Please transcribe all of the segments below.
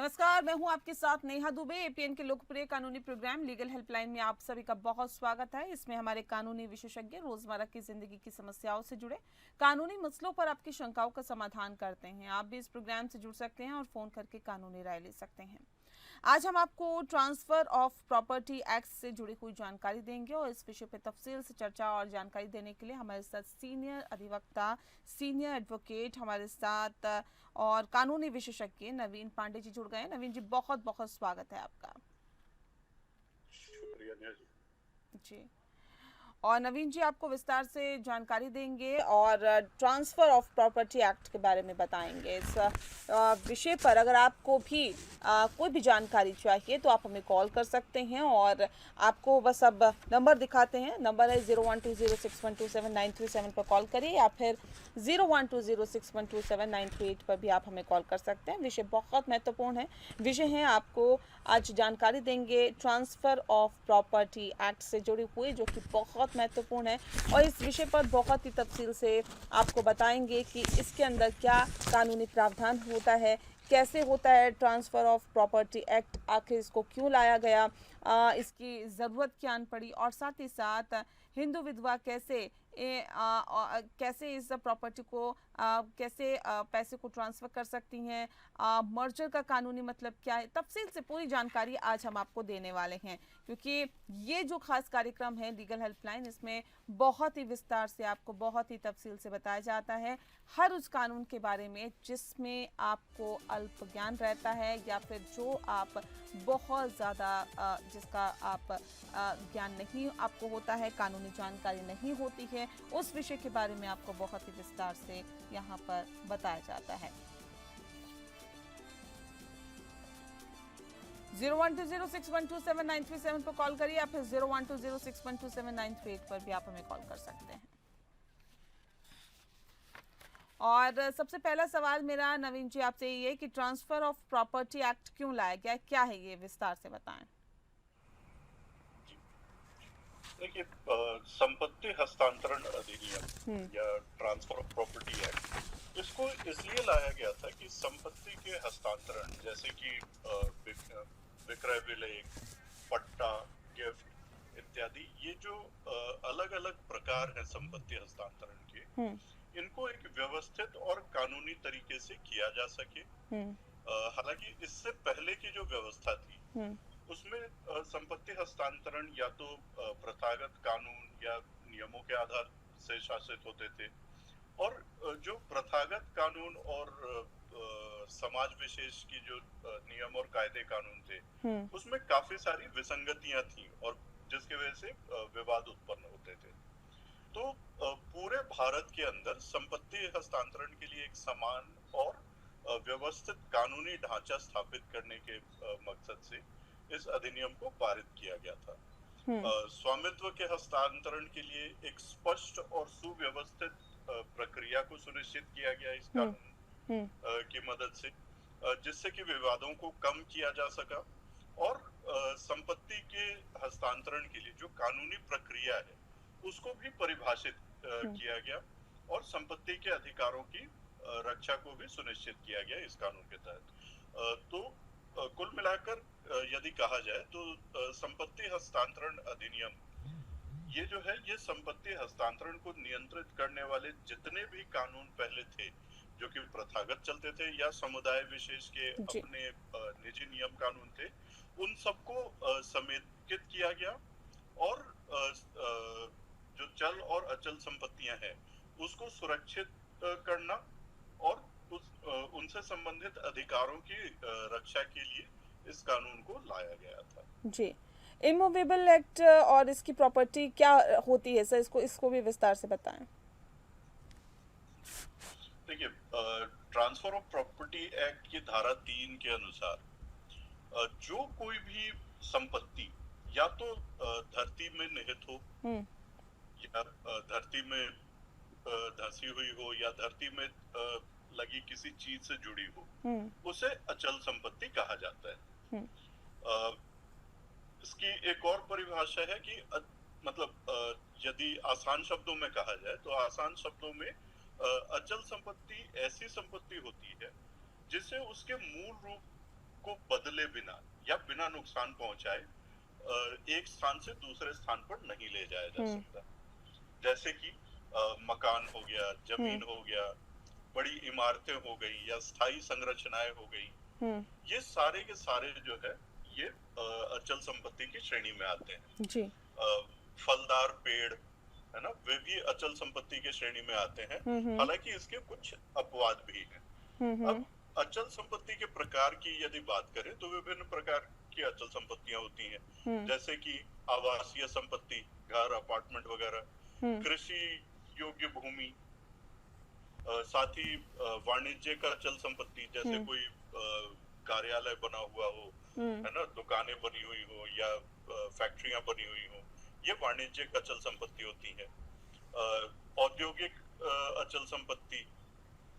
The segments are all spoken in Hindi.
नमस्कार, मैं हूं आपके साथ नेहा दुबे। एपीएन के लोकप्रिय कानूनी प्रोग्राम लीगल हेल्पलाइन में आप सभी का बहुत स्वागत है। इसमें हमारे कानूनी विशेषज्ञ रोजमर्रा की जिंदगी की समस्याओं से जुड़े कानूनी मसलों पर आपकी शंकाओं का समाधान करते हैं। आप भी इस प्रोग्राम से जुड़ सकते हैं और फोन करके कानूनी राय ले सकते हैं। आज हम आपको ट्रांसफर ऑफ प्रॉपर्टी एक्ट से जुड़ी हुई जानकारी देंगे और इस विषय पर तफसील से चर्चा और जानकारी देने के लिए हमारे साथ सीनियर अधिवक्ता, सीनियर एडवोकेट हमारे साथ और कानूनी विशेषज्ञ नवीन पांडे जी जुड़ गए हैं। नवीन जी, बहुत बहुत स्वागत है आपका। शुक्रिया नेहा जी। जी, और नवीन जी आपको विस्तार से जानकारी देंगे और ट्रांसफ़र ऑफ प्रॉपर्टी एक्ट के बारे में बताएंगे। इस विषय पर अगर आपको भी कोई भी जानकारी चाहिए तो आप हमें कॉल कर सकते हैं और आपको बस अब नंबर दिखाते हैं। नंबर है 0120612793 पर कॉल करिए या फिर 0120612793 पर भी आप हमें कॉल कर सकते हैं। विषय बहुत महत्वपूर्ण है। विषय है आपको आज जानकारी देंगे ट्रांसफ़र ऑफ प्रॉपर्टी एक्ट से जुड़ी हुई, जो कि बहुत महत्वपूर्ण है और इस विषय पर बहुत ही तफसील से आपको बताएंगे कि इसके अंदर क्या कानूनी प्रावधान होता है, कैसे होता है ट्रांसफ़र ऑफ प्रॉपर्टी एक्ट, आखिर इसको क्यों लाया गया, इसकी ज़रूरत क्या पड़ी और साथ ही साथ हिंदू विधवा कैसे इस प्रॉपर्टी को कैसे पैसे को ट्रांसफ़र कर सकती हैं, मर्जर का कानूनी मतलब क्या है। तफसील से पूरी जानकारी आज हम आपको देने वाले हैं, क्योंकि ये जो खास कार्यक्रम है लीगल हेल्पलाइन, इसमें बहुत ही विस्तार से आपको बहुत ही तफसील से बताया जाता है हर उस कानून के बारे में जिसमें आपको अल्प ज्ञान रहता है या फिर जो आप बहुत ज़्यादा जिसका आप ज्ञान नहीं आपको होता है, कानूनी जानकारी नहीं होती है, उस विषय के बारे में आपको बहुत ही विस्तार से यहाँ पर बताया जाता है। 0120612793 पर कॉल करिए या फिर 0120612793 पर भी आप हमें कॉल कर सकते हैं। और सबसे पहला सवाल मेरा नवीन जी आपसे ये है कि ट्रांसफर ऑफ प्रॉपर्टी एक्ट क्यों लाया गया, क्या है ये, विस्तार से बताएं। देखिए, संपत्ति हस्तांतरण अधिनियम या ट्रांसफर ऑफ प्रॉपर्टी एक्ट, इसको इसलिए लाया गया था कि संपत्ति के हस्तांतरण जैसे कि विक्रय विलेख, पट्टा, गिफ्ट इत्यादि, ये जो अलग अलग प्रकार हैं संपत्ति हस्तांतरण के, इनको एक व्यवस्थित और कानूनी तरीके से किया जा सके। हालांकि इससे पहले की जो व्यवस्था थी उसमें संपत्ति हस्तांतरण या तो प्रथागत कानून या नियमों के आधार से शासित होते थे, और जो प्रथागत कानून और समाज विशेष की जो नियम और कायदे कानून थे उसमें काफी सारी विसंगतियां थी और जिसकी वजह से विवाद उत्पन्न होते थे। तो पूरे भारत के अंदर संपत्ति हस्तांतरण के लिए एक समान और व्यवस्थित कानूनी ढांचा स्थापित करने के मकसद से इस अधिनियम को पारित किया गया था। स्वामित्व के हस्तांतरण के लिए एक स्पष्ट और सुव्यवस्थित प्रक्रिया को सुनिश्चित किया गया इस कानून की मदद से, जिससे कि विवादों को कम किया जा सका और संपत्ति के हस्तांतरण के लिए जो कानूनी प्रक्रिया है उसको भी परिभाषित किया गया और संपत्ति के अधिकारों की रक्षा को भी सुनिश्चित किया गया इस कानून के तहत। तो कुल मिलाकर यदि कहा जाए तो संपत्ति हस्तांतरण अधिनियम ये जो है, ये संपत्ति हस्तांतरण को नियंत्रित करने वाले जितने भी कानून पहले थे जो कि प्रथागत चलते थे या समुदाय विशेष के अपने निजी नियम कानून थे, उन सबको समेकित किया गया और जो चल और अचल संपत्तियां हैं उसको सुरक्षित करना और उनसे संबंधित अधिकारों की रक्षा के लिए इस कानून को लाया गया था। जी, इमूवेबल एक्ट और इसकी प्रॉपर्टी क्या होती है सर, इसको भी विस्तार से बताएं। देखिए, ट्रांसफर ऑफ प्रॉपर्टी एक्ट की धारा 3 के अनुसार जो कोई भी संपत्ति या तो धरती में निहित हो या धरती में धंसी हुई हो या धरती में लगी किसी चीज से जुड़ी हो, उसे अचल संपत्ति कहा जाता है। इसकी एक और परिभाषा है कि मतलब यदि आसान शब्दों में कहा जाए तो आसान शब्दों में अचल संपत्ति ऐसी संपत्ति होती है जिसे उसके मूल रूप को बदले बिना या बिना नुकसान पहुंचाए एक स्थान से दूसरे स्थान पर नहीं ले जाया जा सकता। जैसे कि मकान हो गया, जमीन हो गया, बड़ी इमारतें हो गई या स्थायी संरचनाएं हो गई, ये सारे के सारे जो है ये अचल संपत्ति की श्रेणी में आते हैं। जी। फलदार पेड़ है ना, वे भी अचल संपत्ति के श्रेणी में आते हैं, हालांकि इसके कुछ अपवाद भी हैं। अब अचल संपत्ति के प्रकार की यदि बात करें तो विभिन्न प्रकार की अचल संपत्तियां होती हैं, जैसे कि आवासीय संपत्ति, घर, अपार्टमेंट वगैरह, कृषि योग्य भूमि, साथ ही वाणिज्यिक अचल संपत्ति, जैसे कोई कार्यालय बना हुआ हो, है ना, दुकानें बनी हुई हो या फैक्ट्रियां बनी हुई हो, ये वाणिज्यिक अचल संपत्ति होती है। औद्योगिक अचल संपत्ति,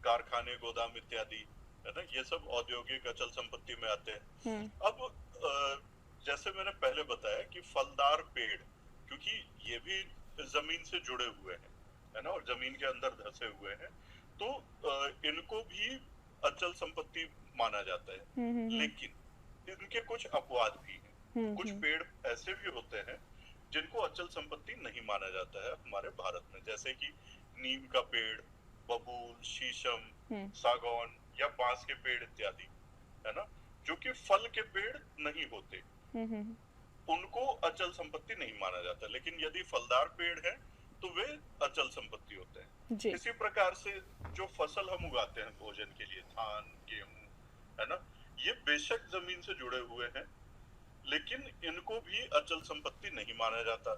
कारखाने, गोदाम इत्यादि, है ना, ये सब औद्योगिक अचल संपत्ति में आते हैं। अब जैसे मैंने पहले बताया कि फलदार पेड़, क्योंकि ये भी जमीन से जुड़े हुए हैं, है ना, और जमीन के अंदर धंसे हुए हैं, तो इनको भी अचल संपत्ति माना जाता है। लेकिन इनके कुछ अपवाद भी हैं। कुछ पेड़ ऐसे भी होते हैं जिनको अचल संपत्ति नहीं माना जाता है हमारे भारत में, जैसे कि नीम का पेड़, बबूल, शीशम, सागौन या बांस के पेड़ इत्यादि, है ना, जो कि फल के पेड़ नहीं होते, उनको अचल संपत्ति नहीं माना जाता। लेकिन यदि फलदार पेड़ है तो वे अचल संपत्ति होते हैं। इसी प्रकार से जो फसल हम उगाते हैं भोजन के लिए, धान, गेहूं, है ना, ये बेशक जमीन से जुड़े हुए हैं, लेकिन इनको भी अचल संपत्ति नहीं माना जाता।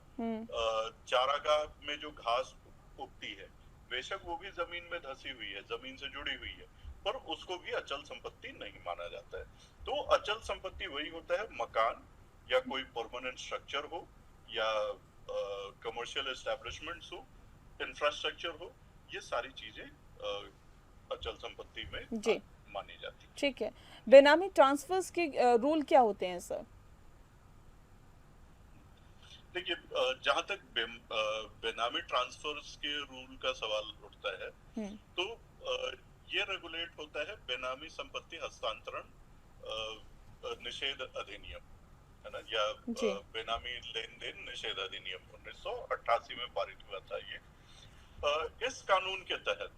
चारागाह में जो घास उगती है, बेशक वो भी जमीन में धसी हुई है, जमीन से जुड़ी हुई है, पर उसको भी अचल संपत्ति नहीं माना जाता है। तो अचल संपत्ति वही होता है, मकान या कोई परमानेंट स्ट्रक्चर हो या कमर्शियल एस्टेब्लिशमेंट्स हो, इंफ्रास्ट्रक्चर हो, ये सारी चीजें अचल संपत्ति में मानी जाती है। ठीक है, बेनामी ट्रांसफर्स के रूल क्या होते हैं सर? देखिए, जहां तक बेनामी ट्रांसफर्स के रूल का सवाल उठता है, तो ये रेगुलेट होता है बेनामी संपत्ति हस्तांतरण निषेध अधिनियम, है ना, या बेनामी लेन देन निषेध अधिनियम 1988 में पारित हुआ था। ये इस कानून के तहत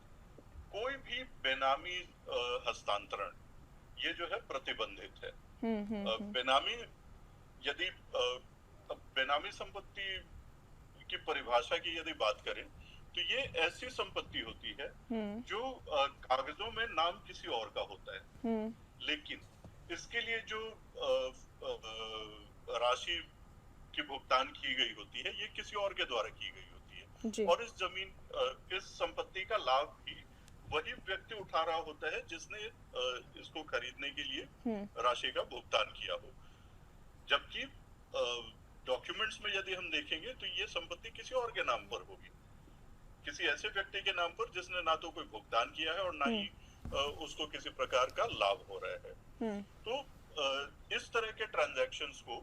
कोई भी बेनामी हस्तांतरण ये जो है प्रतिबंधित है। बेनामी, यदि बेनामी संपत्ति की परिभाषा की यदि बात करें तो ये ऐसी संपत्ति होती है जो कागजों में नाम किसी और का होता है, लेकिन इसके लिए जो राशि की भुगतान की गई होती है ये किसी और के द्वारा की गई होती है, और इस संपत्ति का लाभ भी वही व्यक्ति उठा रहा होता है जिसने इसको खरीदने के लिए राशि का भुगतान किया हो। जबकि डॉक्यूमेंट्स में यदि हम देखेंगे तो ये संपत्ति किसी और के नाम पर होगी, किसी ऐसे व्यक्ति के नाम पर जिसने ना तो कोई भुगतान किया है और ना ही उसको किसी प्रकार का लाभ हो रहा है। तो इस तरह के ट्रांजैक्शंस को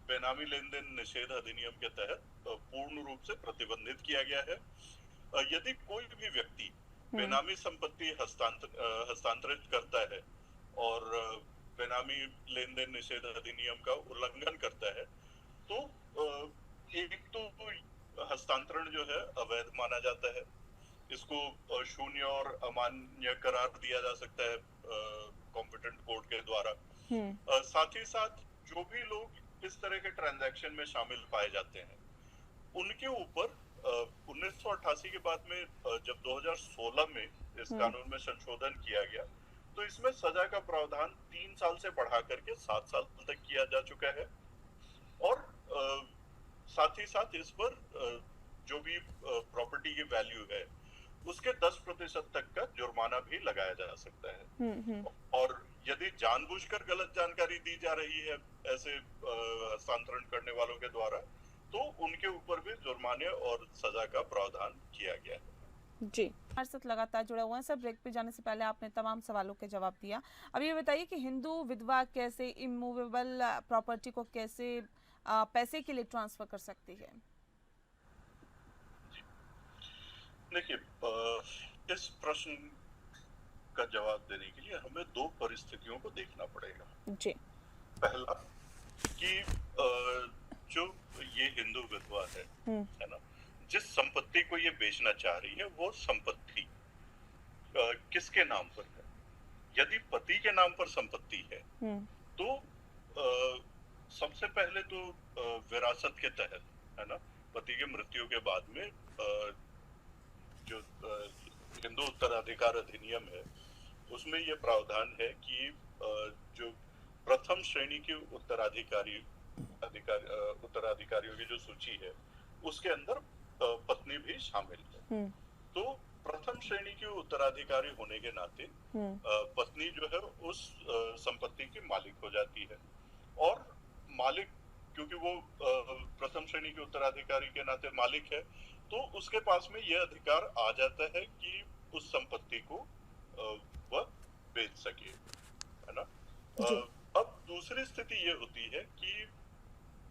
बेनामी लेन देन निषेध अधिनियम के तहत पूर्ण रूप से प्रतिबंधित किया गया है। यदि कोई भी व्यक्ति बेनामी संपत्ति हस्तांतरित करता है और बेनामी लेन देन निषेध अधिनियम का उल्लंघन करता है, तो एक तो हस्तांतरण जो है अवैध माना जाता है, इसको शून्य और अमान्य करार दिया जा सकता है कॉम्पिटेंट कोर्ट के द्वारा। साथ ही साथ जो भी लोग इस तरह के ट्रांजैक्शन में शामिल पाए जाते हैं उनके ऊपर 1988 के बाद में जब 2016 में इस कानून में संशोधन किया गया तो इसमें सजा का प्रावधान 3 साल से बढ़ा करके 7 साल तक किया जा चुका है, और साथ ही साथ इस पर जो भी प्रॉपर्टी की वैल्यू है उसके 10% तक का जुर्माना भी लगाया जा सकता है। और यदि जानबूझकर गलत जानकारी दी जा रही है ऐसे हस्तांतरण करने वालों के द्वारा तो उनके ऊपर भी जुर्माने और सजा का प्रावधान किया गया है। जी, हमारे साथ लगातार जुड़े हुए हैं सर। ब्रेक पे जाने से पहले आपने तमाम सवालों के जवाब दिया। अब ये बताइए कि हिंदू विधवा कैसे इमूवेबल प्रॉपर्टी को कैसे पैसे के लिए ट्रांसफर कर सकती है? देखिए, इस प्रश्न का जवाब देने के लिए हमें दो परिस्थितियों को देखना पड़ेगा। जी। पहला कि जो ये हिंदू विधवा है ना, जिस संपत्ति को ये बेचना चाह रही है वो संपत्ति किसके नाम पर है। यदि पति के नाम पर संपत्ति है तो सबसे पहले तो विरासत के तहत, है ना, पति की मृत्यु के बाद में जो हिंदू उत्तराधिकार अधिनियम है उसमें यह प्रावधान है कि जो प्रथम श्रेणी के उत्तराधिकारियों की जो सूची है उसके अंदर पत्नी भी शामिल है। तो प्रथम श्रेणी के उत्तराधिकारी होने के नाते पत्नी जो है उस संपत्ति की मालिक हो जाती है, और मालिक क्योंकि वो प्रथम श्रेणी के उत्तराधिकारी के नाते मालिक है तो उसके पास में यह अधिकार आ जाता है कि उस संपत्ति को वह बेच सके, है ना। अब दूसरी स्थिति ये होती है कि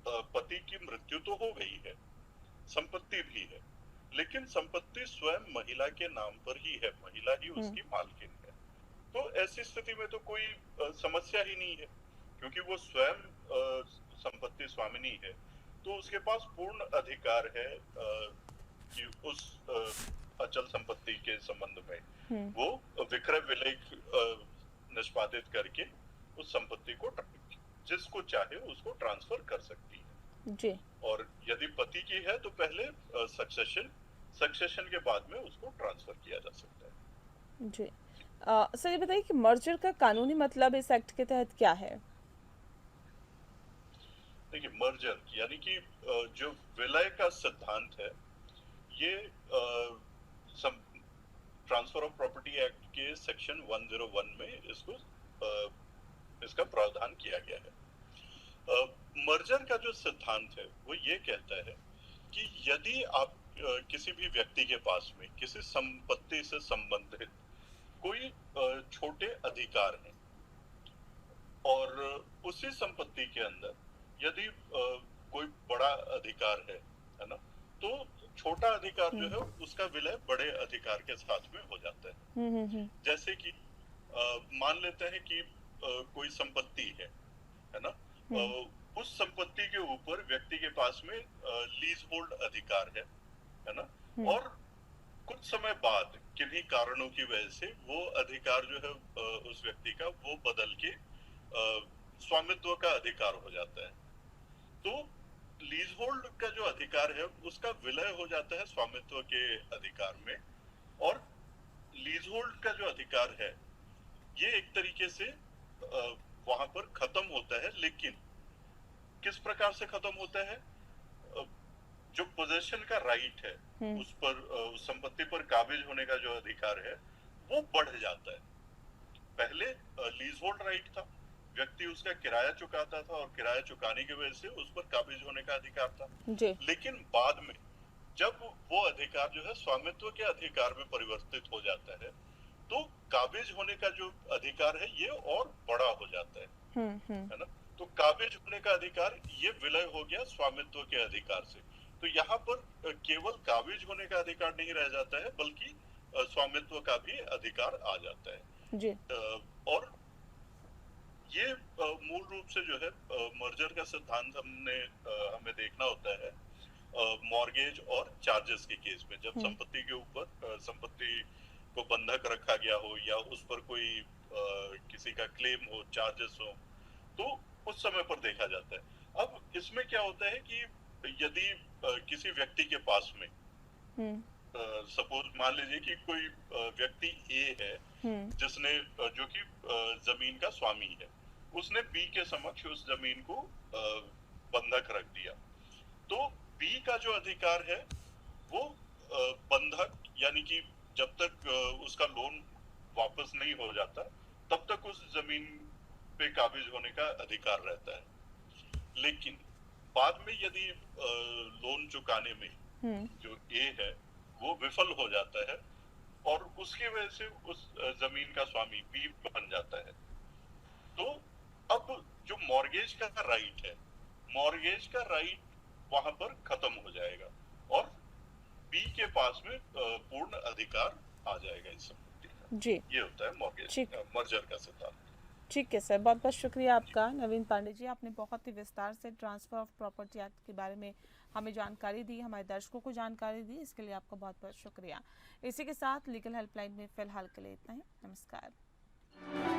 पति की मृत्यु तो हो गई है, संपत्ति भी है, लेकिन संपत्ति स्वयं महिला के नाम पर ही है, महिला ही उसकी मालकिन है। तो ऐसी स्थिति में तो कोई समस्या ही नहीं है क्योंकि वो स्वयं संपत्ति स्वामिनी है, तो उसके पास पूर्ण अधिकार है कि उस अचल संपत्ति के संबंध में वो विक्रय विलेख निष्पादित करके उस संपत्ति को जिसको चाहे उसको ट्रांसफर कर सकती है जी। और यदि पति की है तो पहले सक्सेशन के बाद में उसको ट्रांसफर किया जा सकता है। जी। सर ये बताइए कि मर्जर का कानूनी मतलब इस एक्ट के तहत क्या है? देखिए, मर्जर यानी कि जो विलय का सिद्धांत है ये ट्रांसफर ऑफ प्रॉपर्टी एक्ट के सेक्शन 101 में इसका प्रावधान किया गया है। मर्जर का जो सिद्धांत है वो ये कहता है कि यदि आप किसी भी व्यक्ति के पास में किसी संपत्ति से संबंधित कोई छोटे अधिकार हैं और उसी संपत्ति के अंदर यदि कोई बड़ा अधिकार है ना, तो छोटा अधिकार जो है उसका विलय बड़े अधिकार के साथ में हो जाता है। जैसे कि मान लेते हैं कि कोई संपत्ति है ना, उस संपत्ति के ऊपर व्यक्ति के पास में लीज होल्ड अधिकार है ना, और कुछ समय बाद किन्हीं कारणों की वजह से वो अधिकार जो है उस व्यक्ति का वो बदल के स्वामित्व का अधिकार हो जाता है। तो लीज होल्ड का जो अधिकार है उसका विलय हो जाता है स्वामित्व के अधिकार में, और लीज होल्ड का जो अधिकार है ये एक तरीके से वहां पर खत्म होता है। लेकिन किस प्रकार से खत्म होता है? जो पोजेशन का राइट है उस पर उस संपत्ति पर काबिज होने का जो अधिकार है वो बढ़ जाता है। पहले लीज होल्ड राइट था, व्यक्ति उसका किराया चुकाता था और किराया चुकाने की वजह से उस पर काबिज होने का अधिकार था जी। लेकिन बाद में जब वो अधिकार जो है स्वामित्व के अधिकार में परिवर्तित हो जाता है तो काबिज होने का जो अधिकार है ये और बड़ा हो जाता है ना। तो काबिज होने का अधिकार ये विलय हो गया स्वामित्व के अधिकार से। तो यहाँ पर केवल काबिज होने का अधिकार नहीं रह जाता है बल्कि स्वामित्व का भी अधिकार आ जाता है जी। और ये मूल रूप से जो है मर्जर का सिद्धांत हमें देखना होता है मॉर्गेज और चार्जेस के केस में, जब संपत्ति के ऊपर संपत्ति को बंधक रखा गया हो या उस पर कोई किसी का क्लेम हो, चार्जेस हो, तो उस समय पर देखा जाता है। अब इसमें क्या होता है कि यदि किसी व्यक्ति के पास में सपोज मान लीजिए कि कोई व्यक्ति ए है जिसने जो कि जमीन का स्वामी है, उसने बी के समक्ष उस जमीन को बंधक रख दिया, तो बी का जो अधिकार है वो बंधक यानी कि जब तक उसका लोन वापस नहीं हो जाता तब तक उस जमीन पे काबिज होने का अधिकार रहता है। लेकिन बाद में यदि लोन चुकाने में जो ए है वो विफल हो जाता है और उसकी वजह से उस जमीन का स्वामी बी बन जाता है, तो अब जो मॉर्गेज का राइट है, मॉर्गेज का राइट वहां पर खत्म हो जाएगा और बी के पास में पूर्ण अधिकार आ जाएगा इस संपत्ति का। जी। ये होता है मॉर्गेज ठीक मर्जर का सिद्धांत। ठीक है सर, बहुत बहुत शुक्रिया आपका नवीन पांडे जी। आपने बहुत ही विस्तार से ट्रांसफर ऑफ प्रॉपर्टी एक्ट के बारे में हमें जानकारी दी, हमारे दर्शकों को जानकारी दी, इसके लिए आपका बहुत बहुत शुक्रिया। इसी के साथ लीगल हेल्पलाइन में फिलहाल के लिए इतना ही। नमस्कार।